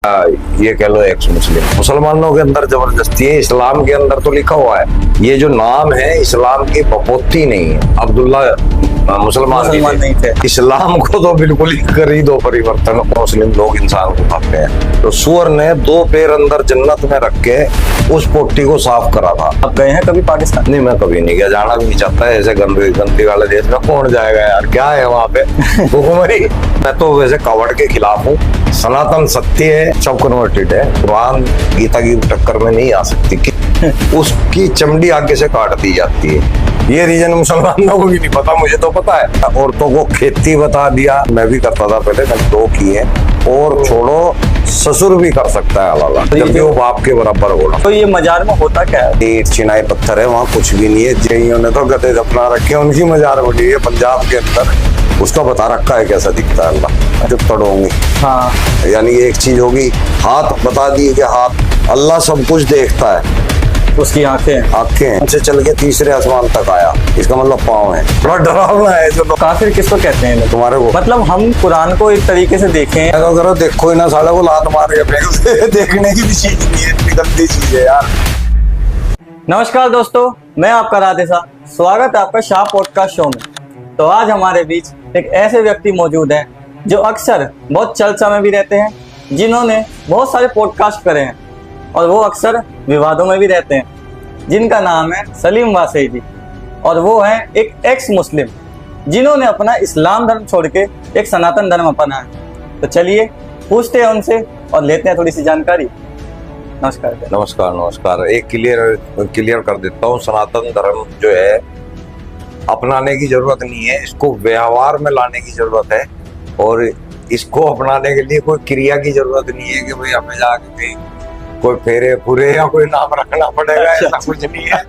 ये कह लो एक्स मुस्लिम। मुसलमानों के अंदर जबरदस्ती है, इस्लाम के अंदर तो लिखा हुआ है। ये जो नाम है इस्लाम की बपोती नहीं है। अब्दुल्ला मुसलमान नहीं थे। इस्लाम को तो बिल्कुल ही कर ही दो परिवर्तन। मुस्लिम लोग इंसान को खाते हैं। तो सूअर ने 2 पैर अंदर जन्नत में रख के उस पोटी को साफ करा था। आप गए हैं कभी पाकिस्तान? नहीं, मैं कभी नहीं गया, जाना भी नहीं चाहता है। ऐसे गंदी वाले देश में कौन जाएगा यार, क्या है वहाँ पे भूखमरी। मैं तो वैसे कवड़ के खिलाफ हूँ। सनातन सत्य है, सब कन्वर्टेड है। कुरान गीता की टक्कर में नहीं आ सकती कि उसकी चमड़ी आगे से काट दी जाती है। ये रीजन मुसलमानों को भी नहीं पता, मुझे तो पता है। औरतों को खेती बता दिया, मैं भी करता था पहले, मैंने 2 किए। और छोड़ो, ससुर भी कर सकता है हलाला, जब भी वो बाप के बराबर होगा। तो ये मजार में होता क्या है? ईट चिनाई पत्थर है, वहाँ कुछ भी नहीं है। जैनियों ने तो गधे दफना रखे, उनकी मजार बनी है पंजाब के अंदर। उसका बता रखा है कैसा दिखता है अल्लाह, जो तड़ोंगे। हाँ, यानी एक चीज होगी, हाथ बता दिए कि हाथ, अल्लाह सब कुछ देखता है। उसकी आंखें से चल के तीसरे आसमान तक आया, इसका मतलब पाँव है। बड़ा डरावना है जो लोग। काफिर किसको कहते हैं? तुम्हारे को मतलब हम कुरान को एक तरीके से देखें तो करो, देखो ही ना साला को लात मार के फेंक दे। देखने की भी चीज नहीं है, इतनी गंदी चीज है यार। नमस्कार दोस्तों, मैं आपका राधेसा, स्वागत है आपका शाह पॉडकास्ट शो में। तो आज हमारे बीच एक ऐसे व्यक्ति मौजूद हैं जो अक्सर बहुत चर्चा में भी रहते हैं, जिन्होंने बहुत सारे पॉडकास्ट करे हैं और वो अक्सर विवादों में भी रहते हैं, जिनका नाम है सलीम वासेई जी। और वो हैं एक एक्स मुस्लिम, जिन्होंने अपना इस्लाम धर्म छोड़ के एक सनातन धर्म अपना है। तो चलिए पूछते हैं उनसे और लेते हैं थोड़ी सी जानकारी। नमस्कार। नमस्कार नमस्कार। एक क्लियर कर देता हूँ, सनातन धर्म जो है अपनाने की जरूरत नहीं है, इसको व्यवहार में लाने की जरूरत है। और इसको अपनाने के लिए कोई क्रिया की जरूरत नहीं है कि भाई हमें जाके कहीं कोई फेरे फुरे या कोई नाम रखना पड़ेगा। ऐसा कुछ नहीं है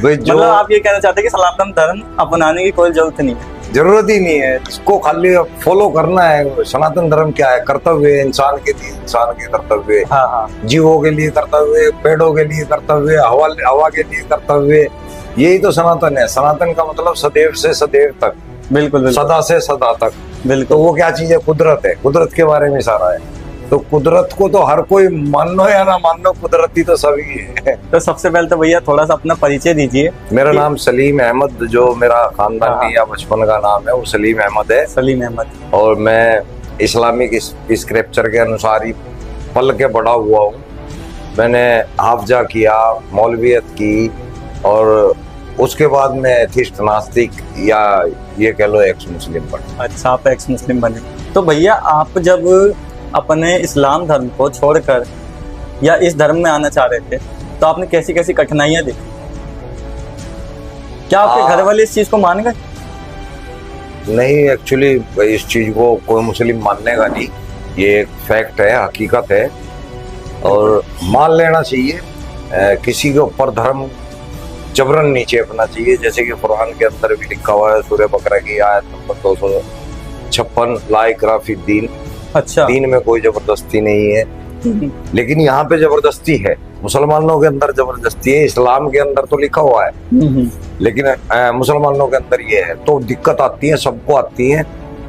भाई। जो मतलब आप ये कहना चाहते हैं कि सनातन धर्म अपनाने की कोई जरूरत नहीं है? जरूरत ही नहीं है, इसको खाली फॉलो करना है। सनातन धर्म क्या है? कर्तव्य है इंसान के लिए, इंसान के कर्तव्य। हाँ। जीवों के लिए कर्तव्य, पेड़ों के लिए कर्तव्य, हवा के लिए कर्तव्य। यही तो सनातन है। सनातन का मतलब सदैव से सदैव तक, बिल्कुल। सदा से सदा तक। बिल्कुल। तो वो क्या चीज है? कुदरत है। कुदरत के बारे में सारा है। तो कुदरत को तो हर कोई मानो या ना मानो, कुदरती तो सभी है। तो सबसे पहले तो भैया थोड़ा सा अपना परिचय दीजिए। मेरा नाम सलीम अहमद, जो मेरा खानदानी या बचपन का नाम है वो सलीम अहमद है। सलीम अहमद। और मैं इस्लामिक स्क्रिप्चर के अनुसार ही पल के बड़ा हुआ हूँ। मैंने हाफजा किया, मौलवियत की, और उसके बाद मैं एथिस्ट नास्तिक या ये कह लो एक्स मुस्लिम बना। अच्छा, आप एक्स मुस्लिम बने। तो भैया आप जब अपने इस्लाम धर्म को छोड़कर या इस धर्म में आना चाह रहे थे, तो आपने कैसी कैसी कठिनाइयां देखी? क्या आपके घर वाले इस चीज को मान गए? नहीं, एक्चुअली इस चीज को कोई मुस्लिम मानने का नहीं, ये एक फैक्ट है, हकीकत है और मान लेना चाहिए। किसी के ऊपर धर्म जबरन नीचे अपना चाहिए, जैसे कि कुरान के अंदर भी लिखा हुआ है, सूरह बकरा की आयत नंबर 256, ला इकराह फिद्दीन। अच्छा। दीन में कोई जबरदस्ती नहीं है। लेकिन यहाँ पे जबरदस्ती है, मुसलमानों के अंदर जबरदस्ती है। इस्लाम के अंदर तो लिखा हुआ है, लेकिन मुसलमानों के अंदर ये है। तो दिक्कत आती है, सबको आती है।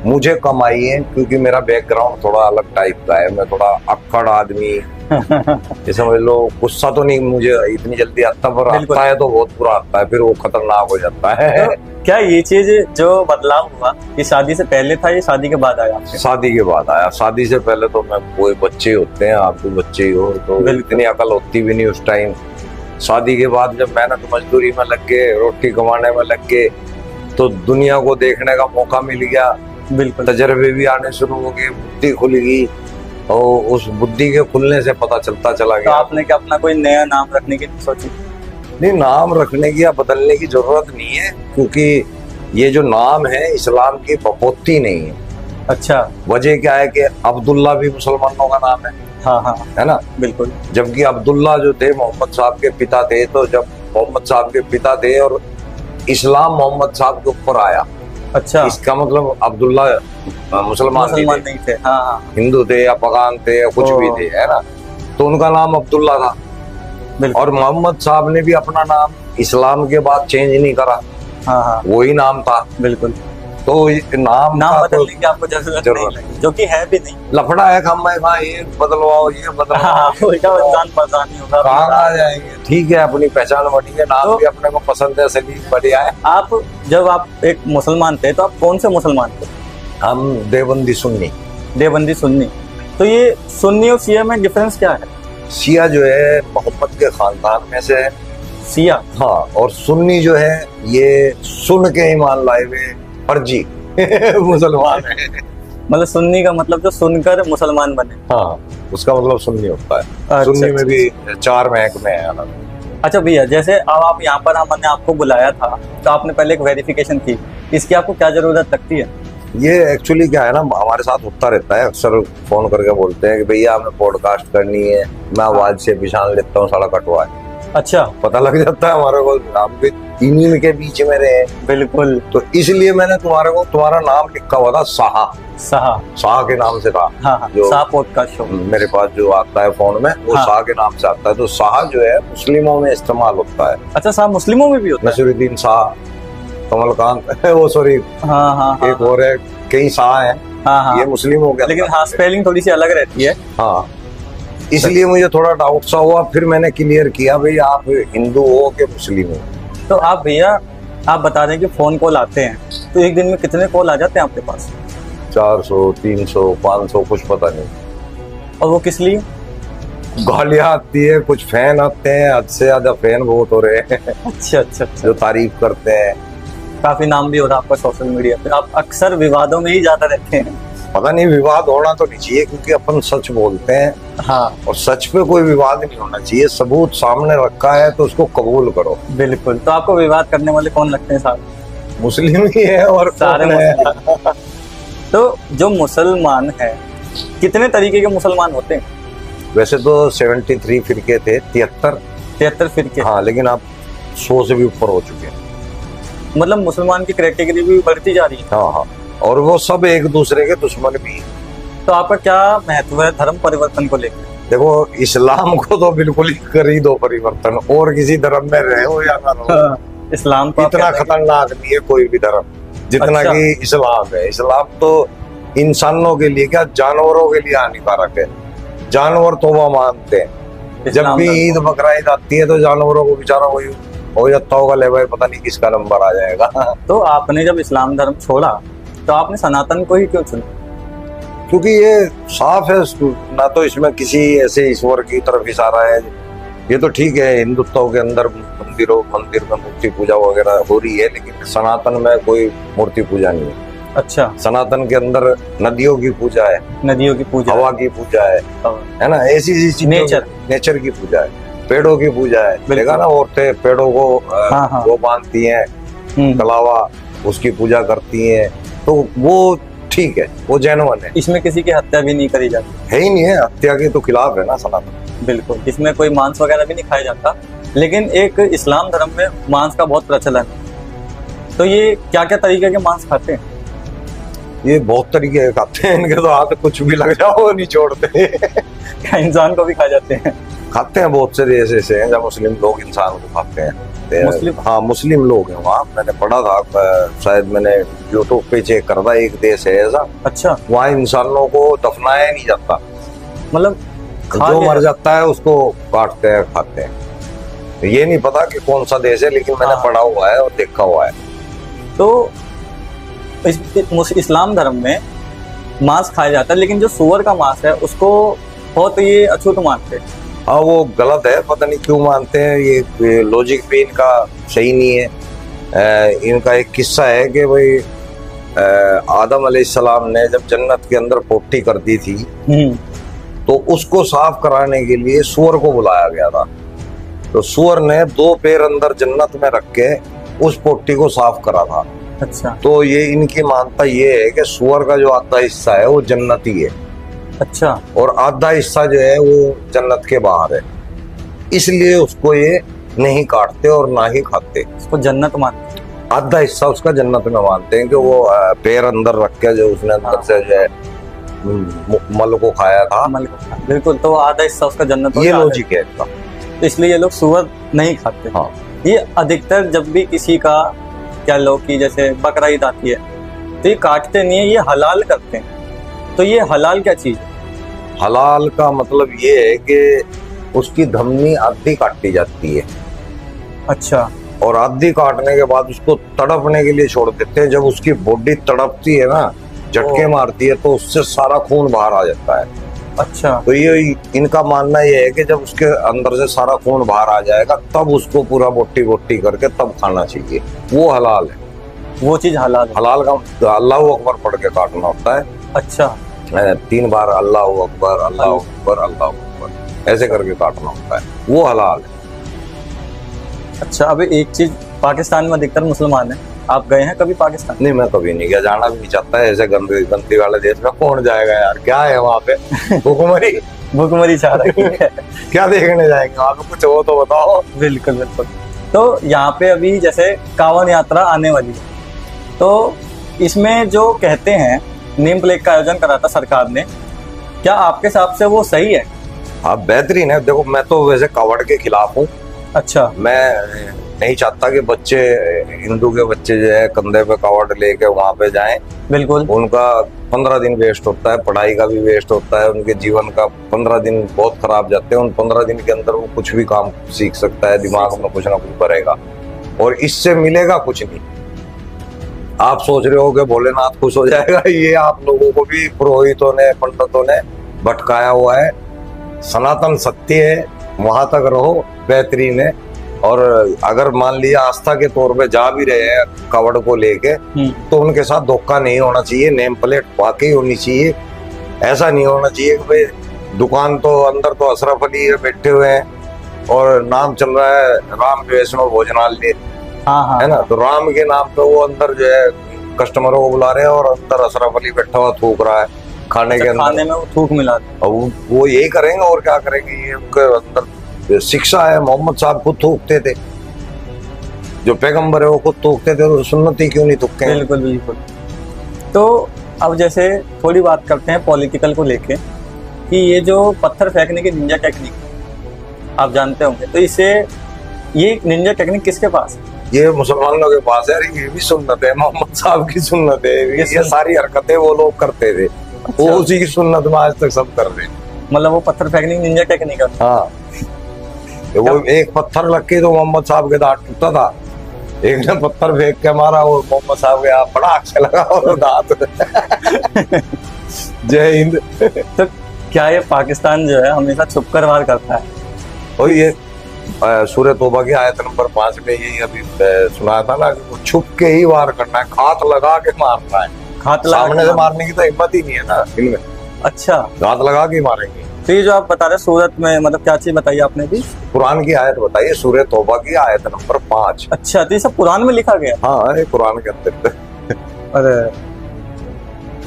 मुझे कम आई है क्योंकि मेरा बैकग्राउंड थोड़ा अलग टाइप का है। मैं थोड़ा अक्कड़ आदमी, ये समझ लो। गुस्सा तो नहीं मुझे इतनी जल्दी आता, पर आता है तो बहुत बुरा आता है, फिर वो खतरनाक हो जाता है। तो क्या ये चीज जो बदलाव हुआ, ये शादी से पहले था या शादी के बाद आया? शादी के बाद आया। शादी से पहले तो मैं, कोई बच्चे होते हैं, आप भी बच्चे ही हो, तो इतनी अकल होती भी नहीं उस टाइम। शादी के बाद जब मेहनत मजदूरी में लग गए, रोटी कमाने में लग गए, तो दुनिया को देखने का मौका मिल गया। बिल्कुल। तजर्बे भी आने शुरू हो गए, बुद्धि खुल गई, और उस बुद्धि के खुलने से पता चलता चला गया। तो आपने क्या अपना कोई नया नाम रखने की सोची? नहीं, नाम रखने की या बदलने की जरूरत नहीं है, क्योंकि ये जो नाम है इस्लाम की बपोती नहीं है। अच्छा। वजह क्या है कि अब्दुल्ला भी मुसलमानों का नाम है। हाँ, है ना? बिल्कुल। जबकि अब्दुल्ला जो थे मोहम्मद साहब के पिता थे, तो जब मोहम्मद साहब के पिता थे और इस्लाम मोहम्मद साहब के ऊपर आया। अच्छा। इसका मतलब अब्दुल्ला मुसलमान नहीं थे। हाँ। हिंदू थे या पगान थे या कुछ भी थे, है ना? तो उनका नाम अब्दुल्ला था। और मोहम्मद साहब ने भी अपना नाम इस्लाम के बाद चेंज नहीं करा। हाँ। वही नाम था। बिल्कुल। तो ये नाम नाम का बदलने तो की आपको जरूरत नहीं जरूरत लगी, जो कि है भी नहीं। लफड़ा है कम है, कहाँ ये बदलवाओ ये हाँ, बदलवाओ, उल्टा इंसान परेशान ही होगा। कहाँ आ जाएंगे। ठीक है, अपनी पहचान बनी है, नाम तो- भी अपने को पसंद है, सलीम बढ़िया है। जब आप एक मुसलमान थे तो आप कौन से मुसलमान थे? हम देवबंदी सुन्नी। देवबंदी सुन्नी। तो ये सुन्नी और शिया में डिफरेंस क्या है? शिया जो है मोहम्मद के खानदान में से है, शिया, हाँ, और सुन्नी जो है ये सुन के ईमान लाए हुए फर्जी मुसलमान है। मतलब सुन्नी का मतलब जो सुनकर मुसलमान बने। हाँ, उसका मतलब सुन्नी होता है। अच्छा, सुन्नी में अच्छा। भी 4 महकमे हैं अलग। अच्छा भैया, जैसे अब आप यहाँ पर हमने आपको बुलाया था तो आपने पहले एक वेरिफिकेशन की, इसकी आपको क्या जरूरत लगती है? ये एक्चुअली क्या है ना, हमारे साथ होता रहता है, अक्सर फोन करके बोलते हैं कि भैया हमें पॉडकास्ट करनी है, मैं आवाज से पहचान लेता हूँ साला कटवा है। अच्छा, पता लग जाता है हमारे को, हम भी इन्हीं के बीच में रहे। बिल्कुल। तो इसलिए मैंने तुम्हारे को तुम्हारा नाम लिखा हुआ था साहा, साहा। साहा के नाम से था। हाँ हाँ, जो साहा पॉडकास्ट शो। मेरे पास जो आता है फोन में वो हाँ। साहा के नाम से आता है। तो साहा जो है मुस्लिमों में इस्तेमाल होता है। अच्छा, साहा मुस्लिमों में भी होता है? नसीरुद्दीन शाह, कमलकांत वो सॉरी हाँ हाँ हाँ एक और है, कई शाह हैं, हाँ हाँ। ये मुस्लिमों के लेकिन अंदर हाँ, आते हैं। स्पेलिंग थोड़ी सी अलग रहती है। हाँ, इसलिए मुझे थोड़ा डाउट सा हुआ, फिर मैंने क्लियर किया भाई आप हिंदू हो कि मुस्लिम हो। तो आप भैया, आप बता दें कि फोन कॉल आते हैं तो एक दिन में कितने कॉल आ जाते हैं आपके पास? 400 300 500 कुछ पता नहीं। और वो किस लिए? गालियां आती है, कुछ फैन आते हैं, हद से ज्यादा फैन बहुत हो रहे हैं अच्छा अच्छा अच्छा। जो तारीफ करते हैं। काफी नाम भी हो रहा है आपका सोशल मीडिया पे, आप अक्सर विवादों में ही ज्यादा रहते हैं। पता नहीं, विवाद होना तो नहीं चाहिए क्योंकि अपन सच बोलते हैं, हाँ, और सच पे कोई विवाद नहीं होना चाहिए। सबूत सामने रखा है तो उसको कबूल करो। बिल्कुल। तो आपको विवाद करने वाले कौन लगते हैं साहब? मुस्लिम ही है और सारे कौन है? मुस्लिम। तो जो मुसलमान है, कितने तरीके के मुसलमान होते हैं? वैसे तो 73 फिरके थे, 73। 73 फिरके। हाँ, लेकिन आप 100 से भी ऊपर हो चुके हैं। मतलब मुसलमान की कैटेगरी भी बढ़ती जा रही है। हाँ हाँ, और वो सब एक दूसरे के दुश्मन भी हैं। तो आपका क्या महत्व है धर्म परिवर्तन को लेकर? देखो, इस्लाम को तो बिल्कुल ही कर ही दो परिवर्तन, और किसी धर्म में रहे हो या ना रहो। इस्लाम को आप इतना कहते हैं खतरनाक नहीं है कोई भी धर्म जितना अच्छा। कि इस्लाम है। इस्लाम तो इंसानों के लिए क्या, जानवरों के लिए हानिकारक है। जानवर तौबा मानते हैं। कि जब इस्लाम भी धर्म ईद को- बकरा ईद आती है तो जानवरों को बेचारा वही हो जाता होगा, ले भाई पता नहीं किसका नंबर आ जाएगा। तो आपने जब इस्लाम धर्म छोड़ा तो आपने सनातन को ही क्यों चुना? क्योंकि ये साफ है, ना तो इसमें किसी ऐसे ईश्वर की तरफ इशारा है। ये तो ठीक है, हिंदुत्व के अंदर मंदिर में मूर्ति पूजा वगैरह हो रही है, लेकिन सनातन में कोई मूर्ति पूजा नहीं है। अच्छा, सनातन के अंदर नदियों की पूजा है, नदियों की पूजा। हवा की पूजा है ना, ऐसी चीजों नेचर। नेचर की पूजा है, पेड़ों की पूजा है। देखा ना, औरतें पेड़ों को हाँ, हाँ। वो बांधती हैं, हम्म। कलावा, उसकी पूजा करती हैं, तो वो ठीक है, वो जेन्युइन है। इसमें किसी की हत्या भी नहीं करी जाती। है ही नहीं है, हत्या के तो खिलाफ है ना सनातन। बिल्कुल, इसमें कोई मांस वगैरह भी नहीं खाया जाता। लेकिन एक इस्लाम धर्म में मांस का बहुत प्रचलन है। तो ये क्या क्या तरीके के मांस खाते हैं? ये बहुत तरीके के खाते हैं, इनके तो हाथ कुछ भी लग जाओ वो नहीं छोड़ते। क्या इंसान को भी खा जाते हैं? खाते हैं, बहुत से देश ऐसे हैं जहाँ मुस्लिम लोग इंसान को खाते हैं। मुस्लिम? हाँ, मुस्लिम लोग हैं वहाँ। मैंने पढ़ा था, शायद मैंने यूट्यूब पे चेक करा था, एक देश है ऐसा, अच्छा, वहाँ इंसानों को दफनाया नहीं जाता, मतलब खा जो लिया मर जाता है उसको काटते हैं, खाते हैं। ये नहीं पता कि कौन सा देश है, लेकिन मैंने हाँ। पढ़ा हुआ है और देखा हुआ है। तो इस्लाम धर्म में मांस खाया जाता है, लेकिन जो सुअर का मांस है उसको बहुत ये अछूत मानते हैं। हाँ, वो गलत है, पता नहीं क्यों मानते हैं। ये लॉजिक भी इनका सही नहीं है। इनका एक किस्सा है कि भाई आदम अलैहिस्सलाम ने जब जन्नत के अंदर पोटी कर दी थी तो उसको साफ कराने के लिए सूअर को बुलाया गया था। तो सूअर ने 2 पैर अंदर जन्नत में रख के उस पोटी को साफ करा था। अच्छा तो ये इनकी मानता ये है कि सूअर का जो आधा हिस्सा है वो जन्नती है अच्छा, और आधा हिस्सा जो है वो जन्नत के बाहर है, इसलिए उसको ये नहीं काटते और ना ही खाते। उसको जन्नत मानते हैं। आधा हिस्सा उसका जन्नत में मानते हैं कि वो पैर अंदर रख के जो उसने अंदर से जो है मल को खाया था। अमल को खाना। बिल्कुल, तो आधा हिस्सा उसका जन्नत ये होता है। लॉजिक है इनका। तो इसलिए ये लोग सुअर नहीं खाते। हाँ, ये अधिकतर जब भी किसी का क्या लो कि जैसे बकरा ईद आती है तो ये काटते नहीं है, ये हलाल करते हैं। तो ये हलाल क्या चीज है? हलाल का मतलब ये है कि उसकी धमनी आधी काटी जाती है अच्छा। और आधी काटने के बाद उसको तड़पने के लिए छोड़ देते हैं। जब उसकी बॉडी तड़पती है ना, झटके मारती है, तो उससे सारा खून बाहर आ जाता है। अच्छा। तो ये इनका मानना ये है कि जब उसके अंदर से सारा खून बाहर आ जाएगा तब उसको पूरा बोटी बोटी करके तब खाना चाहिए, वो हलाल है। वो चीज हलाल है। हलाल का अल्लाह अकबर पढ़ के काटना होता है। अच्छा। 3 बार अल्लाह अकबर अल्लाह अकबर अल्लाह अकबर ऐसे करके काटना होता है, वो हलाल है। अच्छा, अभी एक चीज, पाकिस्तान में अधिकतर मुसलमान हैं, आप गए हैं कभी पाकिस्तान? नहीं, मैं कभी नहीं गया, जाना भी नहीं चाहता है। ऐसे गंदगी गंदगी वाले देश में कौन जाएगा यार, क्या है वहाँ पे? भुखमरी भुखमरी चाह रही है। क्या देखने जाएंगे वहाँ पे, कुछ हो तो बताओ। बिल्कुल बिल्कुल। तो यहाँ पे अभी जैसे कांवड़ यात्रा आने वाली है, तो इसमें जो कहते हैं नेम प्लेट का आयोजन करा था सरकार ने, क्या आपके हिसाब से वो सही है? हाँ, बेहतरीन है। देखो, मैं तो वैसे कावड़ के खिलाफ हूँ। अच्छा। मैं नहीं चाहता कि बच्चे, हिंदू के बच्चे जो है कंधे पे कावड़ लेके वहां पे जाएं। बिल्कुल। उनका 15 दिन वेस्ट होता है, पढ़ाई का भी वेस्ट होता है, उनके जीवन का 15 दिन बहुत खराब जाते हैं। उन 15 दिन के अंदर वो कुछ भी काम सीख सकता है, दिमाग में कुछ ना कुछ भरेगा, और इससे मिलेगा कुछ नहीं। आप सोच रहे हो कि भोलेनाथ खुश हो जाएगा, ये आप लोगों को भी पुरोहितों ने, पंडितों ने भटकाया हुआ है। सनातन सत्य है, वहां तक रहो, बेहतरीन है। और अगर मान लिया आस्था के तौर पे जा भी रहे हैं कावड़ को लेके, तो उनके साथ धोखा नहीं होना चाहिए। नेम प्लेट वाकई होनी चाहिए। ऐसा नहीं होना चाहिए कि भाई दुकान तो अंदर तो अशरफ अली बैठे हुए हैं और नाम चल रहा है राम वैष्णव भोजनालय, हाँ, है ना, तो राम के नाम पे वो अंदर जो है कस्टमरों को बुला रहे हैं और अंदर अशरफ अली बैठा हुआ थूक रहा है खाने के अंदर। खाने में वो थूक मिला दे। वो यही करेंगे और क्या करेंगे, ये उनके अंदर शिक्षा है। मोहम्मद साहब खुद थूकते थे, जो पैगंबर है वो खुद थूकते थे, तो सुन्नती क्यों नहीं थूकते? बिल्कुल बिल्कुल। तो अब जैसे थोड़ी बात करते हैं पॉलिटिकल को लेके, कि ये जो पत्थर फेंकने की निंजा टेक्निक आप जानते होंगे, तो इसे, ये निंजा टेक्निक किसके पास है? ये मुसलमानों के पास है। ये भी सुन्नत है, मोहम्मद साहब की सुन्नत है। ये सारी हरकतें वो लोग करते थे। अच्छा। वो उसी की सुन्नत में आज तक सब कर रहे हैं। मतलब वो पत्थर फेंकने की निंजा टेक्निक है। हाँ, वो एक पत्थर लग के तो मोहम्मद साहब के दांत टूटा था। एक ने पत्थर फेंक के मारा और मोहम्मद साहब के आप बड़ा अच्छा लगा और दांत। जय हिंद। तो क्या ये पाकिस्तान जो है हमेशा छुपकर वार करता है? और ये सूरह तौबा की आयत नंबर 5 में यही अभी सुनाया था ना, कि वो छुप के ही वार करना है, हाथ लगा के मारना है। हाथ लगा सामने से मारने की तो हिम्मत ही नहीं है ना इनमें। अच्छा। हाथ लगा के मारेंगे। तो ये जो आप बता रहे हैं सूरत में, मतलब क्या चीज बताई आपने भी? कुरान की आयत बताइए, सूरह तौबा की आयत नंबर 5। अच्छा, तो ये सब कुरान में लिखा गया? हाँ, ये कुरान के अंदर। अरे,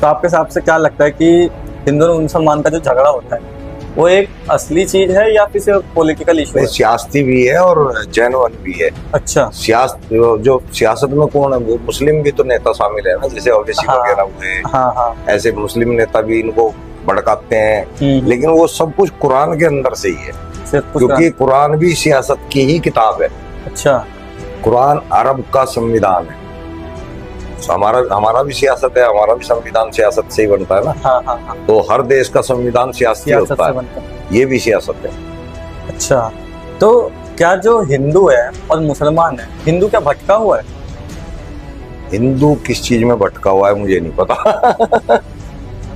तो आपके हिसाब से क्या लगता है कि हिंदू और मुसलमान का जो झगड़ा होता है वो एक असली चीज है या फिर सिर्फ पॉलिटिकल इशू है? सियासती भी है और जेन्युइन भी है। अच्छा। जो सियासत में कौन है, वो मुस्लिम भी तो नेता शामिल है ना, जैसे ओवैसी वगैरह हुए। हाँ हाँ। ऐसे मुस्लिम नेता भी इनको भड़काते हैं, लेकिन वो सब कुछ कुरान के अंदर से ही है, क्योंकि कुरान भी सियासत की ही किताब है। अच्छा। कुरान अरब का संविधान है। हमारा भी सियासत है, हमारा भी संविधान सियासत से ही बनता है ना। हाँ हाँ हाँ। तो हर देश का संविधान सियासी होता है, ये भी सियासत है। अच्छा, तो क्या जो हिंदू है और मुसलमान है, हिंदू क्या भटका हुआ है? हिंदू किस चीज में भटका हुआ है मुझे नहीं पता।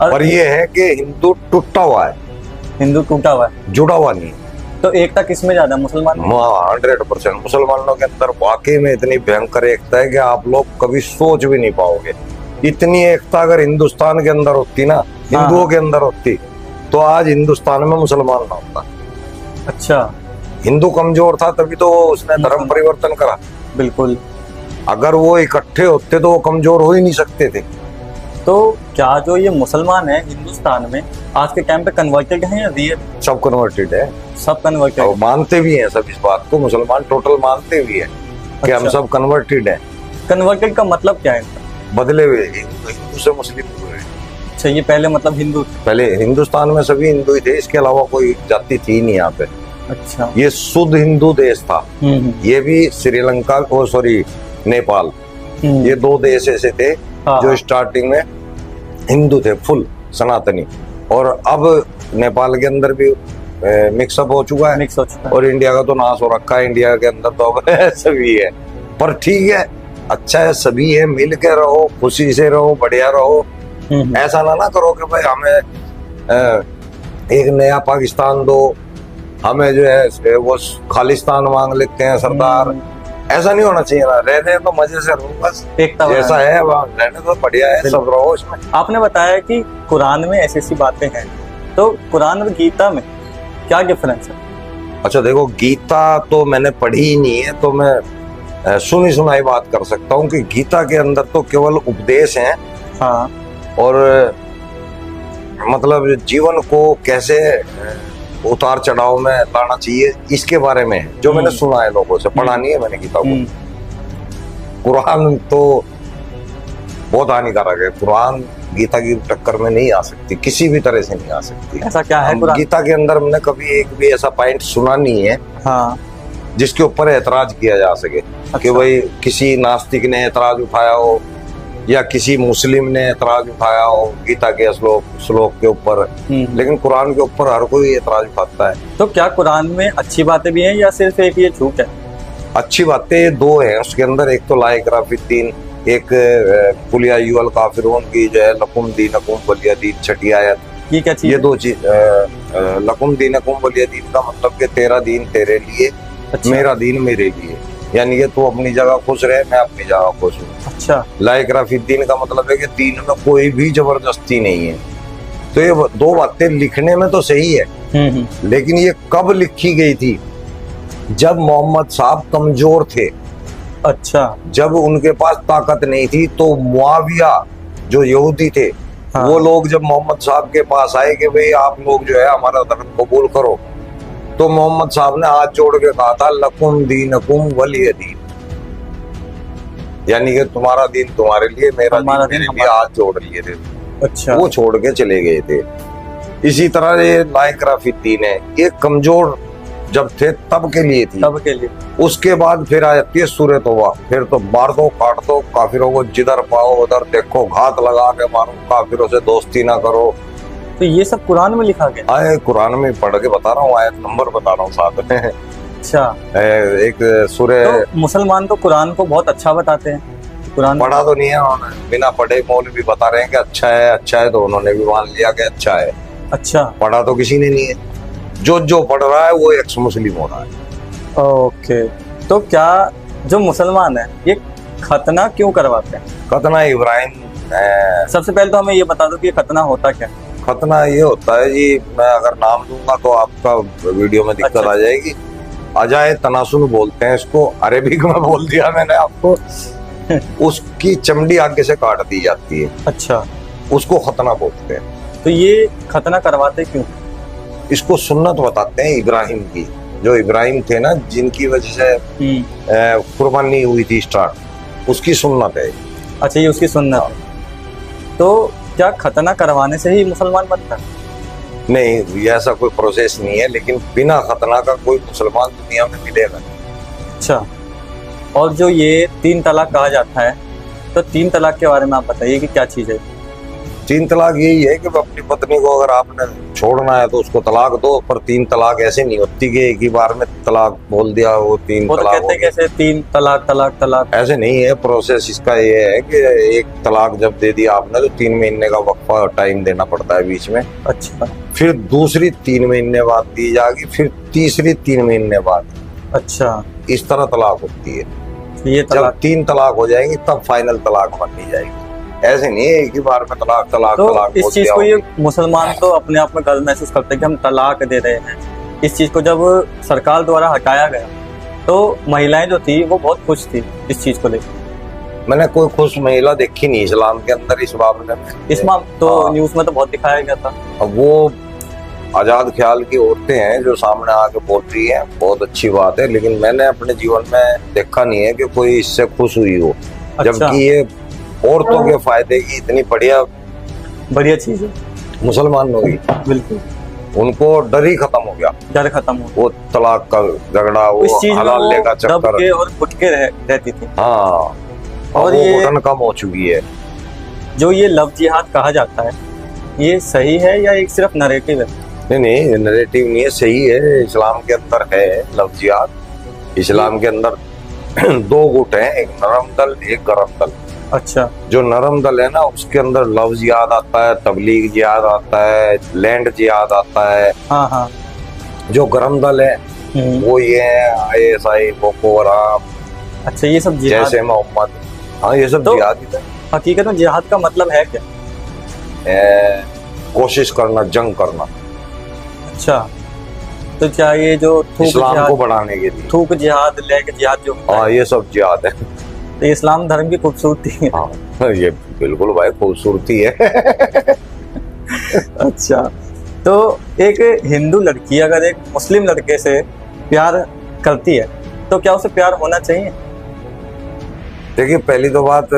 और ये है कि हिंदू टूटा हुआ है। हिंदू टूटा हुआ है, जुड़ा हुआ नहीं। तो एकता किसमें ज्यादा है, मुसलमान? 100% मुसलमानों के अंदर वाकई में इतनी भयंकर एकता है कि आप लोग कभी सोच भी नहीं पाओगे। इतनी एकता अगर हिंदुस्तान के अंदर होती ना, हिंदुओं के अंदर होती, तो आज हिंदुस्तान में मुसलमान ना होता। अच्छा। हिंदू कमजोर था तभी तो उसने धर्म परिवर्तन करा। बिल्कुल। अगर वो इकट्ठे होते तो वो कमजोर हो ही नहीं सकते थे। तो क्या जो ये मुसलमान है हिंदुस्तान में आज के टाइम पे कन्वर्टेड हैं या रियल? सब कन्वर्टेड है, सब कन्वर्टेड, और मानते भी हैं सब इस बात को। मुसलमान टोटल मानते भी हैं कि हम सब कन्वर्टेड हैं। कन्वर्टेड का मतलब क्या है? बदले हुए, हिंदू से मुस्लिम हुए। अच्छा, ये पहले मतलब हिंदू थे? पहले हिंदुस्तान में सभी हिंदू ही थे, इसके अलावा कोई जाति थी नहीं यहाँ पे। अच्छा। ये शुद्ध हिंदू देश था। ये भी श्रीलंका नेपाल, ये 2 देश ऐसे थे हाँ, जो स्टार्टिंग में हिंदू थे फुल सनातनी, और अब नेपाल के अंदर भी मिक्सअप हो चुका है, मिक्स हो चुका है। और इंडिया का तो नाश हो रखा है। इंडिया के अंदर तो अब सभी है, पर ठीक है, अच्छा है, सभी है, मिल के रहो, खुशी से रहो, बढ़िया रहो। ऐसा ना करो कि भाई हमें एक नया पाकिस्तान दो, हमें जो है वो खालिस्तान मांग लेते हैं सरदार। ऐसा नहीं होना चाहिए ना, रहते हैं तो मजे से रहो, बस एकता जैसा है वहाँ रहने तो बढ़िया है, सब रहो इसमें। आपने बताया कि कुरान में ऐसी ऐसी बातें हैं, तो कुरान और गीता में क्या डिफरेंस है? अच्छा देखो, गीता तो मैंने पढ़ी ही नहीं है, तो मैं सुनी सुनाई बात कर सकता हूँ कि गीता के अंदर तो केवल उपदेश हैं, हाँ, और मतलब जीवन को कैसे उतार चढ़ाव में लाना चाहिए इसके बारे में है, जो मैंने सुना है लोगों से, पढ़ा नहीं है मैंने गीता को। कुरान तो बहुत हानिकारक है, कुरान गीता की टक्कर में नहीं आ सकती, किसी भी तरह से नहीं आ सकती। ऐसा क्या है कुरान? गीता के अंदर हमने कभी एक भी ऐसा पॉइंट सुना नहीं है हाँ, जिसके ऊपर एतराज किया जा सके। अच्छा। कि भाई किसी नास्तिक ने एतराज उठाया हो या किसी मुस्लिम ने एतराज उठाया हो गीता के श्लोक के ऊपर, लेकिन कुरान के ऊपर हर कोई एतराज उठाता है। तो क्या कुरान में अच्छी बातें भी हैं या सिर्फ एक ये झूठ है? अच्छी बातें दो हैं उसके अंदर, एक तो ला इकराह फिद्दीन, एक कुल या अय्युहल काफिरून की जो है लकुम दीनकुम वलिय दीन, छठी आयत। ये क्या चीज? ये दो चीज, लकुम दीनकुम वलिय दीन का मतलब कि तेरा दीन तेरे लिए, अच्छा। मेरा दीन मेरे लिए, यानी कि तू अपनी जगह खुश रहे, मैं अपनी जगह खुश हूँ। अच्छा। ला इकराह फिद्दीन का मतलब है कि दीन में कोई भी जबरदस्ती नहीं है। तो ये दो बातें लिखने में तो सही है, लेकिन ये कब लिखी गई थी? जब मोहम्मद साहब कमजोर थे, अच्छा। जब उनके पास ताकत नहीं थी, तो मुआविया जो यहूदी थे, हाँ। वो लोग जब मोहम्मद साहब के पास आए कि भाई आप लोग जो है हमारा धर्म कबूल करो, तो मोहम्मद साहब ने हाथ जोड़ के कहा था लकुम दीनकुम वलिय दीन, यानी कि तुम्हारा दीन तुम्हारे लिए, मेरा दीन मेरे लिए, हाथ जोड़ लिए थे। अच्छा। वो छोड़ के चले गए थे। इसी तरह ये ला इकराह फिद्दीन है, ये कमजोर जब थे तब के लिए थी, तब के लिए। उसके बाद फिर आ जाती है सूरत तौबा, फिर तो मार दो काट दो काफिरों को, जिधर पाओ उधर देखो घात लगा के मारो, काफिरों से दोस्ती ना करो। तो ये सब कुरान में लिखा गया? आए कुरान में पढ़ के बता रहा हूँ, आयत नंबर बता रहा हूँ साथ में। अच्छा। एक सूरह, तो मुसलमान तो कुरान को बहुत अच्छा बताते हैं। कुरान पढ़ा तो नहीं है उन्होंने, बिना पढ़े मौलवी बता रहे हैं कि अच्छा है, तो उन्होंने भी मान लिया कि अच्छा है। अच्छा। पढ़ा तो किसी ने नहीं है, जो पढ़ रहा है वो एक्स मुस्लिम हो रहा है। ओके। तो क्या जो मुसलमान है ये खतना क्यों करवाते हैं? खतना इब्राहिम, सबसे पहले तो हमें ये बता दो कि ये खतना होता क्या है? खतना ये होता है जी, मैं अगर नाम दूंगा तो आपका वीडियो में दिक्कत अच्छा। आ जाएगी। अजाए तनासुन बोलते हैं इसको, अरेबिक में बोल दिया मैंने आपको। उसकी चमड़ी आगे से काट दी जाती है, अच्छा। उसको खतना बोलते हैं। तो ये खतना करवाते क्यों? इसको सुन्नत बताते हैं इब्राहिम की, जो इब्राहिम थे ना, जिनकी वजह से कुर्बानी हुई थी स्टार्ट, उसकी सुन्नत है। अच्छा, ये उसकी सुन्नत है। तो क्या खतना करवाने से ही मुसलमान बनता है? नहीं, ये ऐसा कोई प्रोसेस नहीं है, लेकिन बिना खतना का कोई मुसलमान दुनिया में मिलेगा नहीं। अच्छा। और जो ये 3 तलाक कहा जाता है, तो 3 तलाक के बारे में आप बताइए कि क्या चीज है? 3 तलाक यही है कि अपनी पत्नी को अगर आपने छोड़ना है तो उसको तलाक दो, पर 3 तलाक ऐसे नहीं होती कि एक ही बार में तलाक बोल दिया वो 3 वो तो तलाक कहते हैं कैसे 3 तलाक तलाक तलाक? ऐसे नहीं है। प्रोसेस इसका ये है कि एक तलाक जब दे दिया आपने तो 3 महीने का वक्फा टाइम देना पड़ता है बीच में, अच्छा। फिर दूसरी 3 महीने बाद दी जाएगी, फिर तीसरी 3 महीने बाद। अच्छा। इस तरह तलाक होती है। ये तलाक, जब 3 तलाक हो जाएंगी तब फाइनल तलाक बन जाएगी। ऐसे नहीं है एक ही बार में तलाक तलाक तो तलाक। इस चीज को ये मुसलमान तो अपने आप में गर्व महसूस करते हैं कि हम तलाक दे रहे हैं। इस चीज को जब सरकार द्वारा हटाया गया तो महिलाएं जो थी वो बहुत खुश थी इस चीज को लेकर। मैंने कोई खुश महिला देखी नहीं इस्लाम के अंदर इस मामले में। इस मामले तो न्यूज में तो बहुत दिखाया गया था। अब वो आजाद ख्याल की औरतें हैं जो सामने आके बोल रही हैं, बहुत अच्छी बात है, लेकिन मैंने अपने जीवन में देखा नहीं है कि कोई इससे खुश हुई हो। अच्छा। जबकि ये औरतों के फायदे की इतनी बढ़िया चीज है मुसलमान होगी, बिल्कुल। उनको डर ही खत्म हो गया, डर खत्म हो, वो तलाक का झगड़ा, वो हलाले का चक्कर और घुट के रहती थी। हाँ, और ये घुटन कम हो चुकी है। जो ये लव जिहाद कहा जाता है, ये सही है या एक सिर्फ नरेटिव है? नहीं नहीं, नैरेटिव नहीं है, सही है। इस्लाम के अंदर है लव जिहाद। इस्लाम के अंदर दो गुट हैं, एक नरम दल, एक गरम दल। अच्छा। जो नरम दल है ना, उसके अंदर लव जिहाद आता है, तबलीग जिहाद आता है, लैंड जिहाद आता है। हाँ हाँ। जो गरम दल है वो ये है ISI, बोको हराम, अच्छा, ये सब जिहाद जैसे मोहम्मद। हाँ, ये सब तो जिहाद ही है। हकीकत में जिहाद का मतलब है क्या? कोशिश करना, जंग करना, अच्छा, तो क्या ये जो थूक इस्लाम को जिहाद, बढ़ाने के लिए। थूक जिहाद, लेग जिहाद जो होता हाँ, है, ये सब जिहाद है। तो ये इस्लाम धर्म की खूबसूरती है। हाँ, ये बिल्कुल भाई खूबसूरती है। अच्छा, तो एक हिंदू लड़की अगर एक मुस्लिम लड़के से प्यार करती है तो क्या उसे प्यार होना चाहिए? देखिए, पहली तो बात,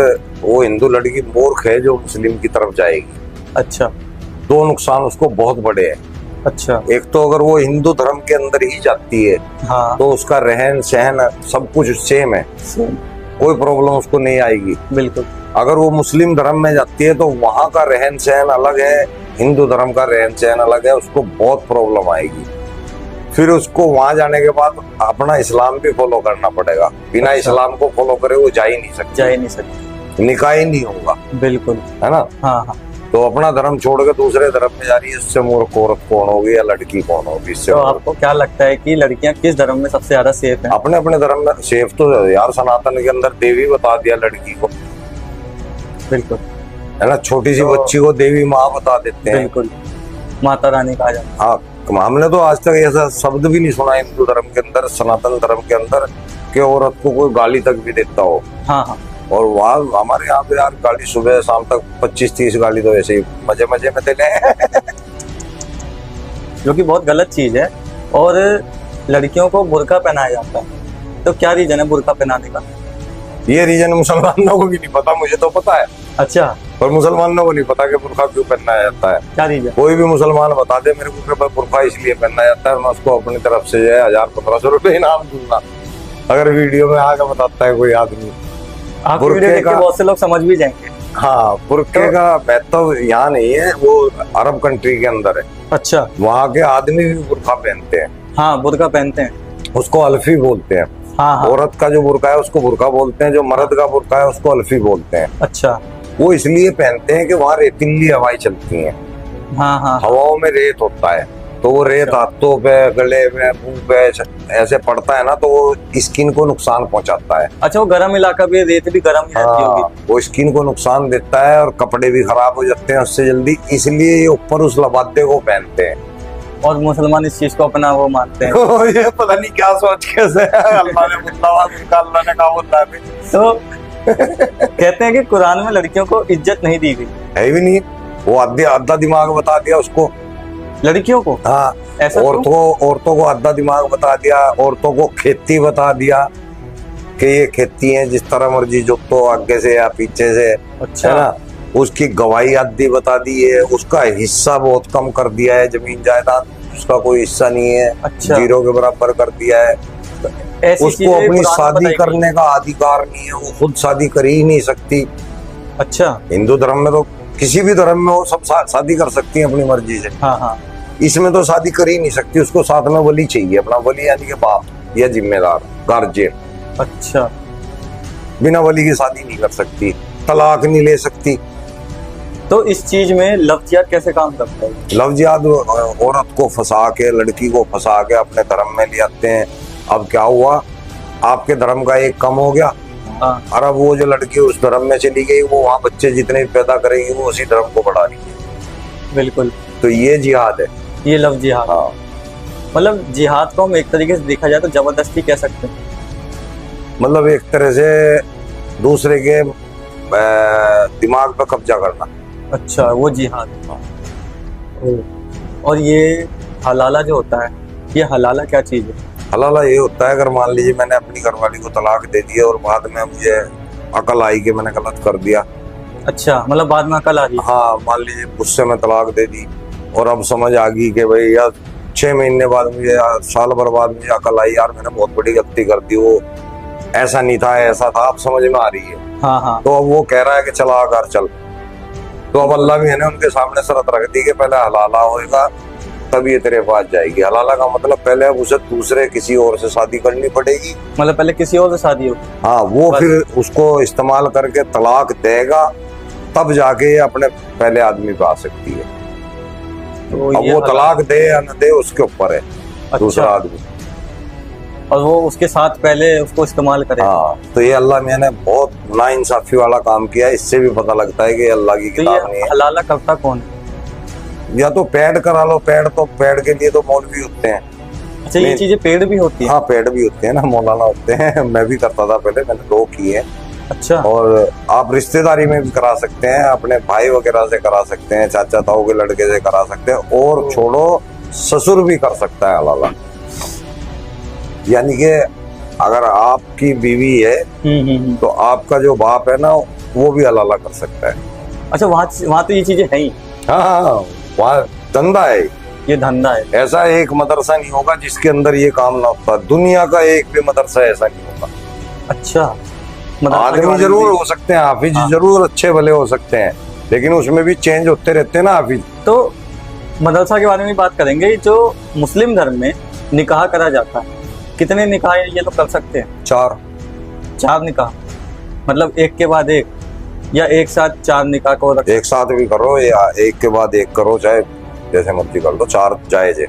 वो हिंदू लड़की मूर्ख है जो मुस्लिम की तरफ जाएगी। अच्छा। दो नुकसान उसको बहुत बड़े हैं। अच्छा। एक तो अगर वो हिंदू धर्म के अंदर ही जाती है हाँ। तो उसका रहन सहन सब कुछ सेम है, कोई प्रॉब्लम उसको नहीं आएगी। बिल्कुल। अगर वो मुस्लिम धर्म में जाती है तो वहाँ का रहन सहन अलग है, हिंदू धर्म का रहन सहन अलग है, उसको बहुत प्रॉब्लम आएगी। फिर उसको वहां जाने के बाद अपना इस्लाम भी फॉलो करना पड़ेगा। बिना अच्छा। इस्लाम को फॉलो करे वो जा ही नहीं सकती, जा ही नहीं सकती, निकाह ही नहीं होगा, बिल्कुल, है ना। हाँ हाँ। तो अपना धर्म छोड़ के दूसरे धर्म में जा रही है, इससे मूर्ख औरत कौन होगी या लड़की कौन होगी इससे? तो आपको क्या लगता है कि लड़कियां किस धर्म में सबसे ज्यादा सेफ हैं? अपने अपने धर्म में सेफ तो यार, सनातन के अंदर देवी बता दिया लड़की को, बिल्कुल, है ना। छोटी सी तो- बच्ची को देवी माँ बता देते हैं। बिल्कुल, माता रानी कहा जाता है। हाँ, हमने तो आज तक ऐसा शब्द भी नहीं सुना हिंदू धर्म के अंदर, सनातन धर्म के अंदर, कि औरत को कोई गाली तक भी देता हो। हाँ हाँ। और वहाँ हमारे यहाँ पे यार गाली सुबह शाम तक 25-30 गाली तो ऐसे ही मजे मजे में देते हैं। जो कि बहुत गलत चीज है। और लड़कियों को बुर्का पहनाया जाता है, तो क्या रीजन है बुर्का पहनाने का? ये रीजन मुसलमानों को भी नहीं पता, मुझे तो पता है, अच्छा, पर मुसलमानों को नहीं पता कि बुर्का क्यों पहनाया जाता है। क्या रीजन? कोई भी मुसलमान बता दे मेरे को कि भाई बुर्का इसलिए पहना जाता है, मैं उसको अपनी तरफ से जो है 1000-1500 रुपए इनाम दूंगा, अगर वीडियो में आके बताता है कोई आदमी। आप बुर्के वीडियो देख के का- बहुत से लोग समझ भी जाएंगे। हाँ, बुर्के का महत्व यहाँ नहीं है, वो अरब कंट्री के अंदर है। अच्छा। वहाँ के आदमी भी बुर्का पहनते हैं, हाँ, बुर्का पहनते हैं। उसको अल्फी बोलते हैं। हाँ हाँ। औरत का जो बुर्का है उसको बुर्का बोलते हैं, जो मर्द का बुर्का है उसको अल्फी बोलते हैं। अच्छा। वो इसलिए पहनते हैं कि वहाँ रेतीली हवाएं चलती हैं, हाँ हाँ। हवाओं में रेत होता है, तो वो रेत हाथों पे, गले में, मुंह पे ऐसे पड़ता है ना, तो वो स्किन को नुकसान पहुंचाता है। अच्छा, वो गर्म इलाका भी, रेत भी गर्म ही रहती होगी। हाँ, वो स्किन को नुकसान देता है और कपड़े भी खराब हो जाते हैं उससे जल्दी, इसलिए ये ऊपर उस लबादे को पहनते हैं। और मुसलमान इस चीज को अपना वो मानते हैं। ये पता नहीं क्या सोच कैसे अल्लाह ने अल्लाह ने कहा बोला है। तो कहते हैं कि कुरान में लड़कियों को इज्जत नहीं दी गई। है भी नहीं, वो आधा दिमाग बता दिया उसको, लड़कियों को? हाँ। ऐसा क्यों? औरतों को आधा दिमाग बता दिया, औरतों को खेती बता दिया कि ये खेती है, जिस तरह मर्जी जो तो आगे से या पीछे से, अच्छा। है ना। उसकी गवाही आदि बता दी है, उसका हिस्सा बहुत कम कर दिया है, जमीन जायदाद उसका कोई हिस्सा नहीं है, अच्छा। 0 के बराबर कर दिया है। ऐसी उसको चीजें अपनी कुरान में शादी बताई गई। करने का अधिकार नहीं है, वो खुद शादी कर ही नहीं सकती। अच्छा। हिंदू धर्म में तो, किसी भी धर्म में वो सब शादी कर सकती है अपनी मर्जी से, हाँ हाँ। इसमें तो शादी कर ही नहीं सकती, उसको साथ में वली चाहिए, अपना वली यानी कि बाप या जिम्मेदार गार्जियन। अच्छा। बिना वली की शादी नहीं कर सकती, तलाक नहीं ले सकती। तो इस चीज में लव जिहाद कैसे काम करता है? लव जिहाद औरत को फंसा के, लड़की को फंसा के अपने धर्म में ले आते हैं। अब क्या हुआ, आपके धर्म का एक कम हो गया, हाँ। और अब वो जो लड़की उस धर्म में चली गई, वो वहाँ बच्चे जितने भी पैदा करेगी वो उसी धर्म को बढ़ा रही है। बिल्कुल, तो ये जिहाद है। ये लव जिहाद। हाँ, मतलब जिहाद को हम एक तरीके से देखा जाए तो जबरदस्ती कह सकते हैं। मतलब एक तरह से दूसरे के दिमाग पे कब्जा करना। अच्छा, वो जिहाद। और ये हलाला जो होता है, ये हलाला क्या चीज है? हलाला ये होता है, अगर मान लीजिए मैंने अपनी घरवाली को तलाक दे दिया और बाद में मुझे अकल आई कि मैंने गलत कर दिया। अच्छा, मतलब बाद में अकल आ रही है। हाँ, मान लीजिए गुस्से में तलाक दे दी और अब समझ आ गई कि भाई यार 6 महीने बाद मुझे, साल भर बाद मुझे अकल आई, यार मैंने बहुत बड़ी गलती कर दी, वो ऐसा नहीं था ऐसा था, अब समझ में आ रही है। हाँ हाँ। तो अब वो कह रहा है कि चला घर चल, तो अब अल्लाह भी है ना उनके सामने शर्त रख दी कि पहले हलाला होएगा तब ये तेरे पास जाएगी। हलाला का मतलब पहले अब उसे दूसरे किसी और से शादी करनी पड़ेगी। मतलब पहले किसी और से शादी हो। हाँ, वो बस। फिर उसको इस्तेमाल करके तलाक देगा तब जाके ये अपने पहले आदमी पे आ सकती है। तो अब ये वो हलाल- तलाक दे या न दे उसके ऊपर है, दूसरा अच्छा, आदमी। और वो उसके साथ पहले उसको इस्तेमाल करे। हाँ, तो ये अल्लाह मियां ने बहुत नाइंसाफी वाला काम किया। इससे भी पता लगता है कि ये अल्लाह की तो किताब नहीं ये है। हलाला करता कौन है? या तो पेड करा लो, पेड के लिए तो मौलवी होते हैं। अच्छा, ये नहीं। चीजें पेड़ भी होती है। हाँ, पेड भी होते हैं ना, मौलाना होते हैं। मैं भी करता था पहले, मैंने 2 किए। अच्छा, और आप रिश्तेदारी में भी करा सकते हैं, अपने भाई वगैरह से करा सकते हैं, चाचा ताऊ के लड़के से करा सकते हैं, और छोड़ो ससुर भी कर सकता है हलाला। यानी कि अगर आपकी बीवी है तो आपका जो बाप है ना वो भी हलाला कर सकता है। अच्छा, वहाँ तो ये चीजें हैं ही। हाँ, वहाँ धंधा है। ये धंधा है। ऐसा एक मदरसा नहीं होगा जिसके अंदर ये काम ना होता। दुनिया का एक भी मदरसा ऐसा नहीं होगा। अच्छा, मदरसा के आदमी बारे में जरूर भी- हो सकते हैं, हाफिज हाँ। जरूर अच्छे भले हो सकते हैं, लेकिन उसमें भी चेंज होते रहते हैं ना हाफिज। तो मदरसा के बारे में बात करेंगे। जो मुस्लिम धर्म में निकाह करा जाता है, कितने निकाह ये लोग कर सकते हैं? 4 निकाह, मतलब एक के बाद एक, या एक साथ 4 निकाह को रख। एक साथ भी करो या एक के बाद एक करो, चाहे जैसे मर्जी कर लो, 4 जायज है।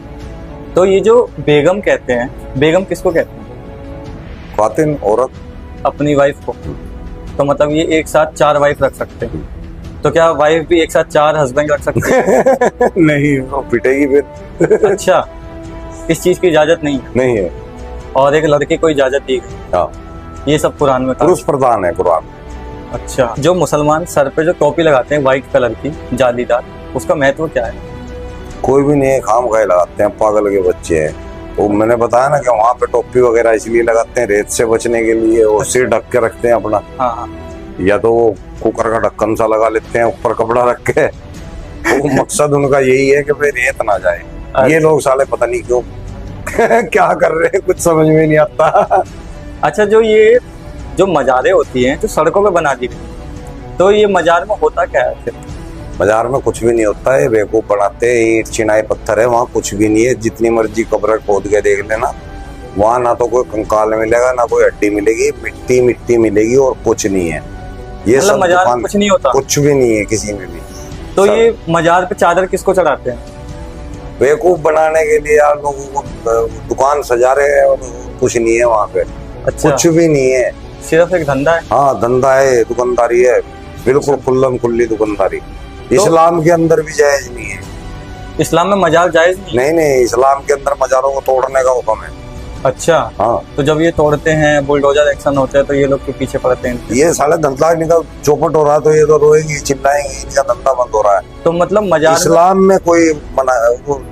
तो ये जो बेगम कहते हैं, बेगम किसको कहते हैं? खातिन, औरत। अपनी वाइफ को। तो मतलब ये एक साथ 4 वाइफ रख सकते हैं। तो क्या वाइफ भी एक साथ 4 हस्बैंड रख सकते हैं? नहीं, वो पिटेगी फिर। अच्छा, इस चीज की इजाजत नहीं है। नहीं है। और एक लड़के को इजाजत दी गई। हाँ, ये सब कुरान में कहा। पुरुष प्रधान है कुरान। अच्छा, जो मुसलमान सर पे जो टोपी लगाते हैं व्हाइट कलर की जालीदार, उसका महत्व क्या है? कोई भी नहीं है, खाम खाए लगाते हैं, पागल के बच्चे हैं। वो मैंने बताया ना कि वहाँ पे टोपी वगैरह इसलिए लगाते हैं रेत से बचने के लिए, वो सिर ढक के रखते हैं अपना। हाँ हाँ। या तो वो कुकर का ढक्कन सा लगा लेते हैं ऊपर कपड़ा रख के। वो मकसद उनका यही है कि भाई रेत ना जाए। ये लोग साले पता नहीं क्यों क्या कर रहे हैं, कुछ समझ में नहीं आता। अच्छा, जो मजारें होती हैं जो सड़कों पे बना दी गई, तो ये मजार में होता क्या है फिर? बाजार में कुछ भी नहीं होता है, बेवकूफ बनाते हैं। ईंट चिनाई पत्थर है, वहाँ कुछ भी नहीं है। जितनी मर्जी कब्र खोद के देख लेना, वहाँ ना तो कोई कंकाल मिलेगा ना कोई हड्डी मिलेगी, मिट्टी मिट्टी मिलेगी और कुछ नहीं है। ये मतलब सब मजार में दुकान, कुछ नहीं होता। कुछ भी नहीं है किसी में भी। तो सब ये मजार पे चादर किसको चढ़ाते हैं? बेवकूफ बनाने के लिए यार लोगों को दुकान सजा रहे हैं, और कुछ नहीं है वहाँ पे। अच्छा, कुछ भी नहीं है। सिर्फ एक धंधा है। हाँ, धंधा है, दुकानदारी है, बिल्कुल खुल्लम खुल्ली दुकानदारी। इस्लाम के अंदर भी जायज नहीं है। इस्लाम में मजार जायज नहीं है? नहीं, इस्लाम के अंदर मजारों को तोड़ने का हुक्म है। अच्छा, हाँ, तो जब ये तोड़ते हैं, बुलडोजर एक्शन होता है, तो ये लोग के पीछे पड़ते हैं। ये साले धंधा इनका चौपट हो रहा है, तो ये तो रोएंगी चिल्लाएंगी, इनका धंधा बंद हो रहा है। तो मतलब मजार में, इस्लाम में कोई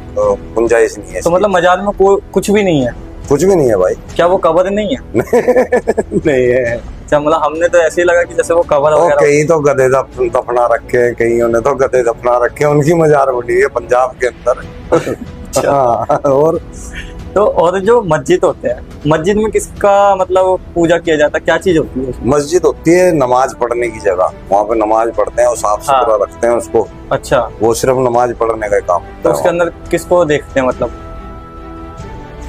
गुंजाइश नहीं है। तो मतलब मजार में कोई कुछ भी नहीं है? कुछ भी नहीं है भाई। क्या वो कब्र नहीं है? नहीं है। अच्छा, मतलब हमने तो ऐसे ही लगा कि जैसे वो कब्र ओ, वगैरह। कहीं तो गधे दफना रखे हैं, कईयों ने तो गधे दफना रखे हैं, उनकी मजार बनी है पंजाब के अंदर। हाँ, और तो और जो मस्जिद होते हैं, मस्जिद में किसका मतलब पूजा किया जाता है? क्या चीज होती है उसमें? मस्जिद होती है नमाज पढ़ने की जगह, वहाँ पे नमाज पढ़ते हैं और साफ सुथरा रखते हैं उसको। अच्छा, वो सिर्फ नमाज पढ़ने का काम तो होता उसके है। अंदर किसको देखते हैं मतलब?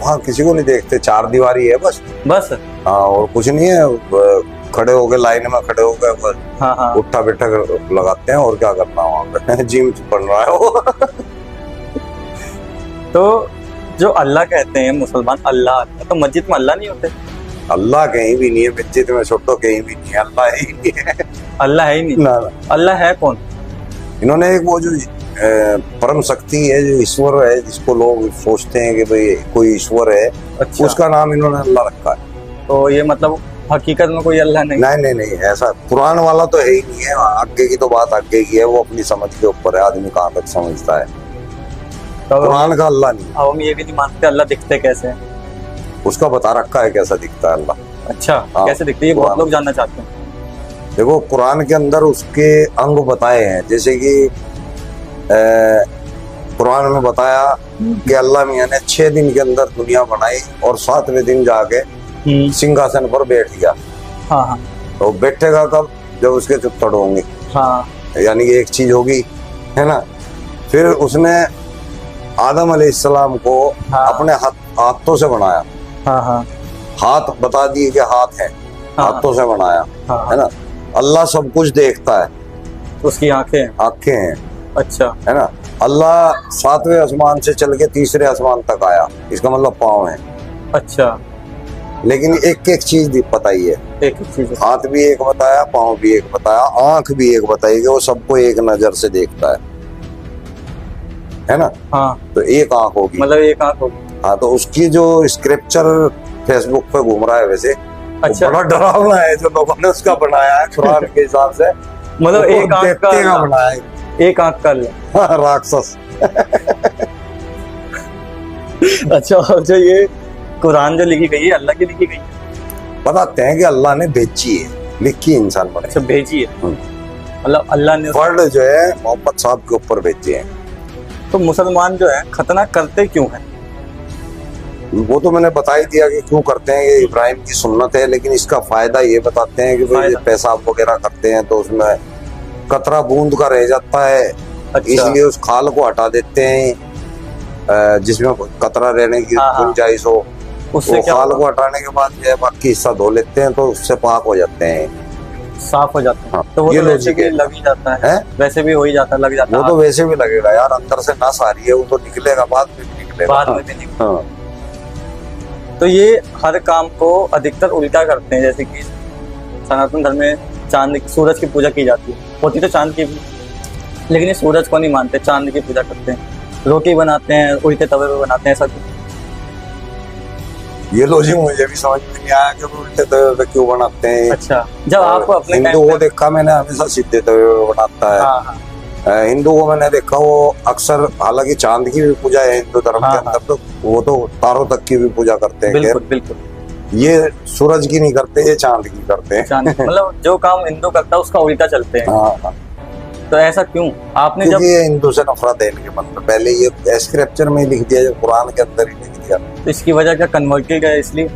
वहाँ किसी को नहीं देखते, 4 दीवारी है बस। बस। हाँ, और कुछ नहीं है। खड़े हो गए, लाइन में खड़े हो गए, बस हाँ हाँ। उठा बैठा लगाते हैं, और क्या करना है वहाँ पे। जिम बन रहा है वो। तो जो अल्लाह कहते हैं मुसलमान, अल्लाह, तो मस्जिद में अल्लाह नहीं होते? अल्लाह कहीं भी नहीं है मस्जिद में, छोटो कहीं भी नहीं है, अल्लाह ही नहीं है। अल्लाह है ही नहीं। ना ना। अल्लाह है कौन? इन्होंने एक वो जो परम शक्ति है, जो ईश्वर है, जिसको लोग सोचते हैं कि भाई कोई ईश्वर है, अच्छा, उसका नाम इन्होंने अल्लाह रखा है। तो ये मतलब हकीकत में कोई अल्लाह नहीं? नहीं, ऐसा कुरान वाला तो है ही नहीं है। आगे की तो बात आगे की है, वो अपनी समझ के ऊपर है, आदमी कहाँ तक समझता है। तो कुरान का अल्लाह नहीं है। अब हम ये भी नहीं मानते अल्लाह दिखते कैसे हैं? उसका बता रखा है कैसा दिखता है अल्लाह। अच्छा, हाँ, कैसे दिखते हैं? ये बहुत कुरान। लोग जानना चाहते हैं। देखो, कुरान के अंदर उसके अंग बताए हैं, जैसे कि कुरान में बताया कि अल्लाह मियां ने 6 दिन के अंदर दुनिया बनाई और 7वें दिन जाके सिंहासन पर बैठ गया। हाँ हाँ तो बैठेगा कब? जब उसके चुप्पड़ होंगे। हाँ। यानी कि एक चीज होगी, है ना। फिर उसने आदम अलैहिस्सलाम को हाँ। अपने हाथों से बनाया। हाँ हाँ हाथ बता दिए कि हाथ है, हाँ। हाथों से बनाया, हाँ। है ना। अल्लाह सब कुछ देखता है, उसकी आंखें हैं। आंखें हैं, अच्छा। है ना। अल्लाह 7वें आसमान से चल के 3रे आसमान तक आया, इसका मतलब पाँव है। अच्छा, लेकिन एक एक चीज बताई है, एक चीज हाथ भी एक बताया, पाँव भी एक बताया, आंख भी एक बताई कि वो सबको एक नजर से देखता है ना। हाँ, तो एक आंख होगी, मतलब एक आंख होगी। हाँ। तो उसकी जो स्क्रिप्चर फेसबुक पे घूम रहा है वैसे, अच्छा। वो बड़ा डरावना है जो लोगों ने उसका बनाया है कुरान के हिसाब से। मतलब वो एक आंख देखते का का बनाया है, एक आंख का अल्लाह। हाँ, राक्षस। अच्छा, और जो ये कुरान जो लिखी गई है अल्लाह की लिखी गई है? बताते हैं कि अल्लाह ने भेजी है, लिखी है इंसान पर। अच्छा, भेजी है, मतलब अल्लाह ने। वर्ड जो है मोहम्मद साहब के ऊपर भेजे हैं। तो मुसलमान जो है खतना करते क्यों है? वो तो मैंने बता ही दिया कि क्यों करते हैं, ये इब्राहिम की सुन्नत है। लेकिन इसका फायदा ये बताते हैं कि भाई फायदा? पेशाब वगैरह करते हैं तो उसमें कतरा बूंद का रह जाता है, अच्छा। इसलिए उस खाल को हटा देते हैं, जिसमें कतरा रहने की हाँ, हाँ। गुंजाइश हो। उससे वो क्या खाल होगा? को हटाने के बाद जो है बाकी हिस्सा धो लेते हैं तो उससे पाक हो जाते हैं। साफ हो जाता है। हाँ, तो वो ये तो वैसे लॉजिक भी है। लग ही जाता है, हैं? वैसे भी हो ही जाता है, लग जाता वो है। तो वैसे भी लगेगा यार, अंदर से नस आ रही है, वो तो निकलेगा बाद में भी निकलेगा। बाद में भी नहीं। हाँ। तो ये हर काम को अधिकतर उल्टा करते हैं, जैसे कि सनातन धर्म में चांद सूरज की पूजा की जाती है, होती तो चांद की भी, लेकिन ये सूरज को नहीं मानते, चांद की पूजा करते हैं। रोटी बनाते हैं उल्टे तवे पे बनाते हैं, ऐसा क्यों? ये लॉजिक मुझे भी समझ में नहीं आया कि वो उल्टे तवे पे क्यों बनाते हैं। अच्छा, जब आपको अपने हिंदू टाइम को देखा मैंने हमेशा सीधे तवे पे बनाता है। हाँ हाँ हिंदू को मैंने देखा वो अक्सर, हालांकि चांद की भी पूजा है हिंदू धर्म हाँ, के अंदर, तो वो तो तारों तक की भी पूजा करते हैं। बिल्कुल खैर, बिल्कुल। ये सूरज की नहीं करते, ये चांद की करते हैं। चांद मतलब जो काम हिंदू करता है उसका उल्टा चलते हैं। हाँ, हाँ। तो ऐसा क्यों? आपने जब क्योंकि ये हिंदू से नफरत है इनके मन में, पहले ये स्क्रिप्चर में ही लिख दिया, जो कुरान के अंदर ही लिख दिया। तो इसकी वजह क्या कन्वर्टेड है इसलिए?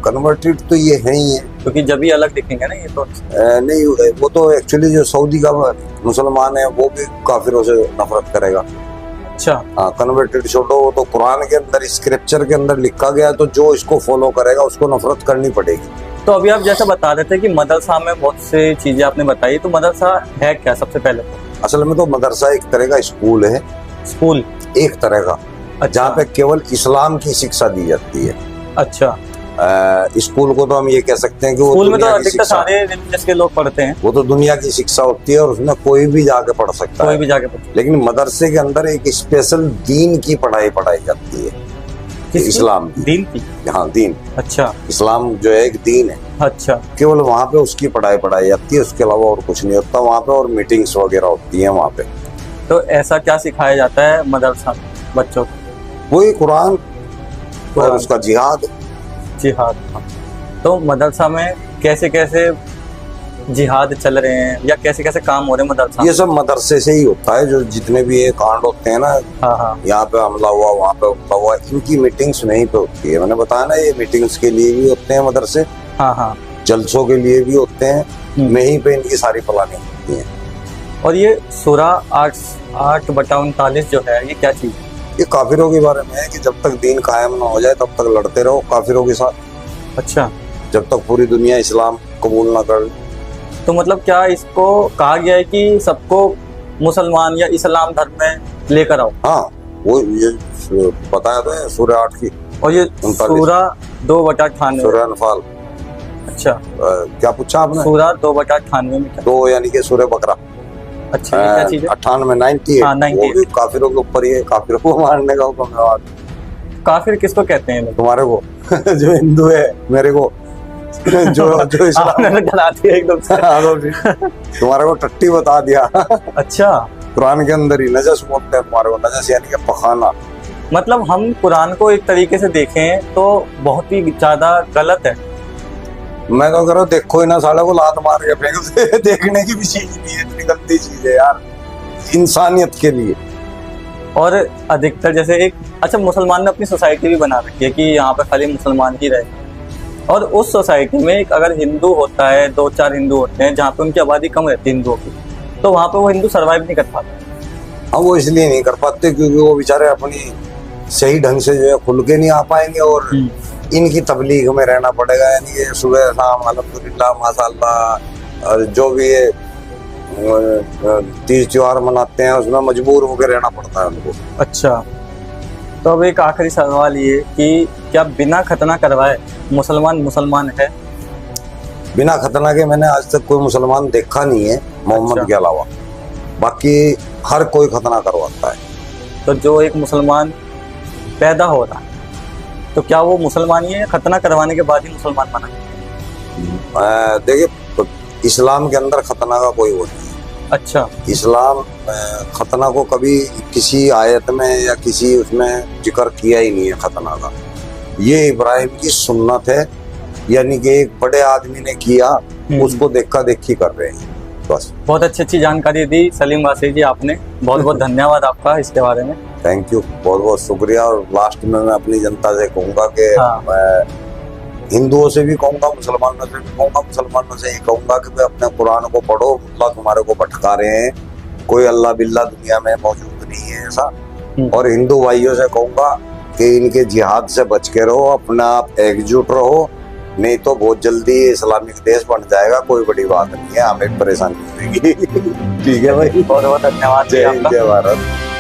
कन्वर्टेड तो ये है ही है। क्योंकि जब भी अलग दिखेंगे ना ये तो। नहीं, वो तो एक्चुअली जो सऊदी का मुसलमान है वो भी काफिरों से नफरत करेगा। अच्छा। हाँ, कन्वर्टेड छोड़ो, वो तो कुरान के अंदर स्क्रिप्चर के अंदर लिखा गया है, तो जो इसको फॉलो करेगा उसको नफरत करनी पड़ेगी। तो अभी आप जैसा बता रहे थे कि मदरसा में बहुत सी चीजें आपने बताई, तो मदरसा है क्या सबसे पहले? असल में तो मदरसा एक तरह का स्कूल है, स्कूल एक तरह का, अच्छा। जहाँ पे केवल इस्लाम की शिक्षा दी जाती है। अच्छा, स्कूल को तो हम ये कह सकते हैं कि वो स्कूल में तो दुनिया की अधिकतर शिक्षा, सारे रिलीजियस के लोग पढ़ते हैं, वो तो दुनिया की शिक्षा होती है और उसमें कोई भी जाके पढ़ सकता कोई है। भी जाके पढ़ते लेकिन मदरसे के अंदर एक स्पेशल दीन की पढ़ाई पढ़ाई जाती है, किसकी? इस्लाम की। दीन की। हाँ, दीन। अच्छा इस्लाम जो है एक दीन है, अच्छा। केवल वहाँ पे उसकी पढ़ाई पढ़ाई जाती है, उसके अलावा और कुछ नहीं होता वहाँ पे। और मीटिंग्स वगैरह होती है वहाँ पे। तो ऐसा क्या सिखाया जाता है मदरसा में बच्चों को? वही कुरान और कुरान। उसका जिहाद। जिहाद। तो मदरसा में कैसे कैसे जिहाद चल रहे हैं या कैसे कैसे काम हो रहे हैं मदरसा? ये सब मदरसे से ही होता है, जो जितने भी ये कांड होते हैं ना, हाँ हाँ यहाँ पे हमला हुआ, वहाँ पे हमला हुआ, इनकी मीटिंग्स वहीं पे होती है। मैंने बताया ना, ये मीटिंग्स के लिए भी होते हैं मदरसे, हाँ हाँ। जलसों के लिए भी होते हैं, वहीं पे इनकी सारी प्लानिंग होती है। और ये सूरह 8/39 जो है ये क्या चीज है? ये काफिरों के बारे में है कि जब तक दीन कायम ना हो जाए तब तक लड़ते रहो काफिरों के साथ, अच्छा। जब तक पूरी दुनिया इस्लाम कबूल ना कर। तो मतलब क्या इसको कहा गया है कि सबको मुसलमान या इस्लाम धर्म में लेकर आओ? हाँ, वो ये बताया तो है सूरह 8 की। और ये 39 सूरह 2/98। सूरह अनफाल। अच्छा, क्या पूछा आपने? सूरह 2/98 में क्या? 2 यानी कि सूरह बकरा। अच्छा, ये क्या चीज है? 98 90 है। हाँ, 98 वो भी काफिरों के ऊपर ही है, काफिरों को मारने का हुक्म है। और काफिर किसको कहते हैं लोग? तुम्हारे को जो हिंदू है, मेरे को जो इस्लाम आपने तो गला दिया एकदम से। तुम्हारे को टट्टी बता दिया। अच्छा, कुरान के अंदर ही नजस बोलते हैं तुम्हारे को, नजस यानी कि पखाना। मतलब हम कुरान को एक तरीके से देखें तो बहुत ही ज्यादा गलत है। मैं तो कह रहा हूँ देखो ही ना, साले को लात मार के फेंक दे। देखने की भी चीज नहीं है, इतनी गंदी चीज है यार इंसानियत के लिए। और अधिकतर जैसे एक अच्छा मुसलमान ने अपनी सोसाइटी भी बना रखी है कि यहाँ पे खाली मुसलमान ही रहे, और उस सोसाइटी में एक अगर हिंदू होता है, 2-4 हिंदू होते हैं जहाँ पे उनकी आबादी कम रहती है हिंदुओं की, तो वहाँ पे वो हिंदू सरवाइव नहीं कर पाते। हाँ, वो इसलिए नहीं कर पाते क्योंकि वो बेचारे अपनी सही ढंग से जो है खुल के नहीं आ पाएंगे, और इनकी तबलीग में रहना पड़ेगा। यानी कि सुबह शाम अल्हम्दुलिल्लाह माशाअल्लाह, और जो भी ये तीज त्योहार मनाते हैं उसमें मजबूर होकर रहना पड़ता है उनको। अच्छा, तो अब एक आखिरी सवाल ये कि क्या बिना खतना करवाए मुसलमान है? बिना खतना के मैंने आज तक कोई मुसलमान देखा नहीं है मोहम्मद अच्छा। के अलावा। बाकी हर कोई खतना करवाता है। तो जो एक मुसलमान पैदा हो रहा है तो क्या वो मुसलमान ही है, खतना करवाने के बाद ही मुसलमान बना? देखिए, इस्लाम के अंदर खतना का कोई वो नहीं है। अच्छा। इस्लाम खतना को कभी किसी आयत में या किसी उसमें जिक्र किया ही नहीं है खतना का। ये इब्राहिम की सुन्नत है, यानी कि एक बड़े आदमी ने किया, उसको देखा देखी कर रहे हैं बस। बहुत अच्छी जानकारी दी सलीम वासी जी आपने, बहुत बहुत धन्यवाद आपका इसके बारे में। थैंक यू, बहुत बहुत शुक्रिया। और लास्ट में मैं अपनी जनता से कहूँगा कि मैं हिंदुओं से भी कहूँगा, मुसलमानों से भी कहूँगा, मुसलमानों से ही कहूँगा कि भाई अपने कुरान को पढ़ो। अल्लाह तुम्हारे को भटका रहे हैं, कोई अल्लाह बिल्ला दुनिया में मौजूद नहीं है ऐसा। और हिंदू भाइयों से कहूँगा कि इनके जिहाद से बच के रहो, अपना आप एकजुट रहो, नहीं तो बहुत जल्दी इस्लामिक देश बन जाएगा। कोई बड़ी बात नहीं है, हमें परेशानी होगी। ठीक है भाई, बहुत बहुत धन्यवाद। जय हिंद, जय भारत।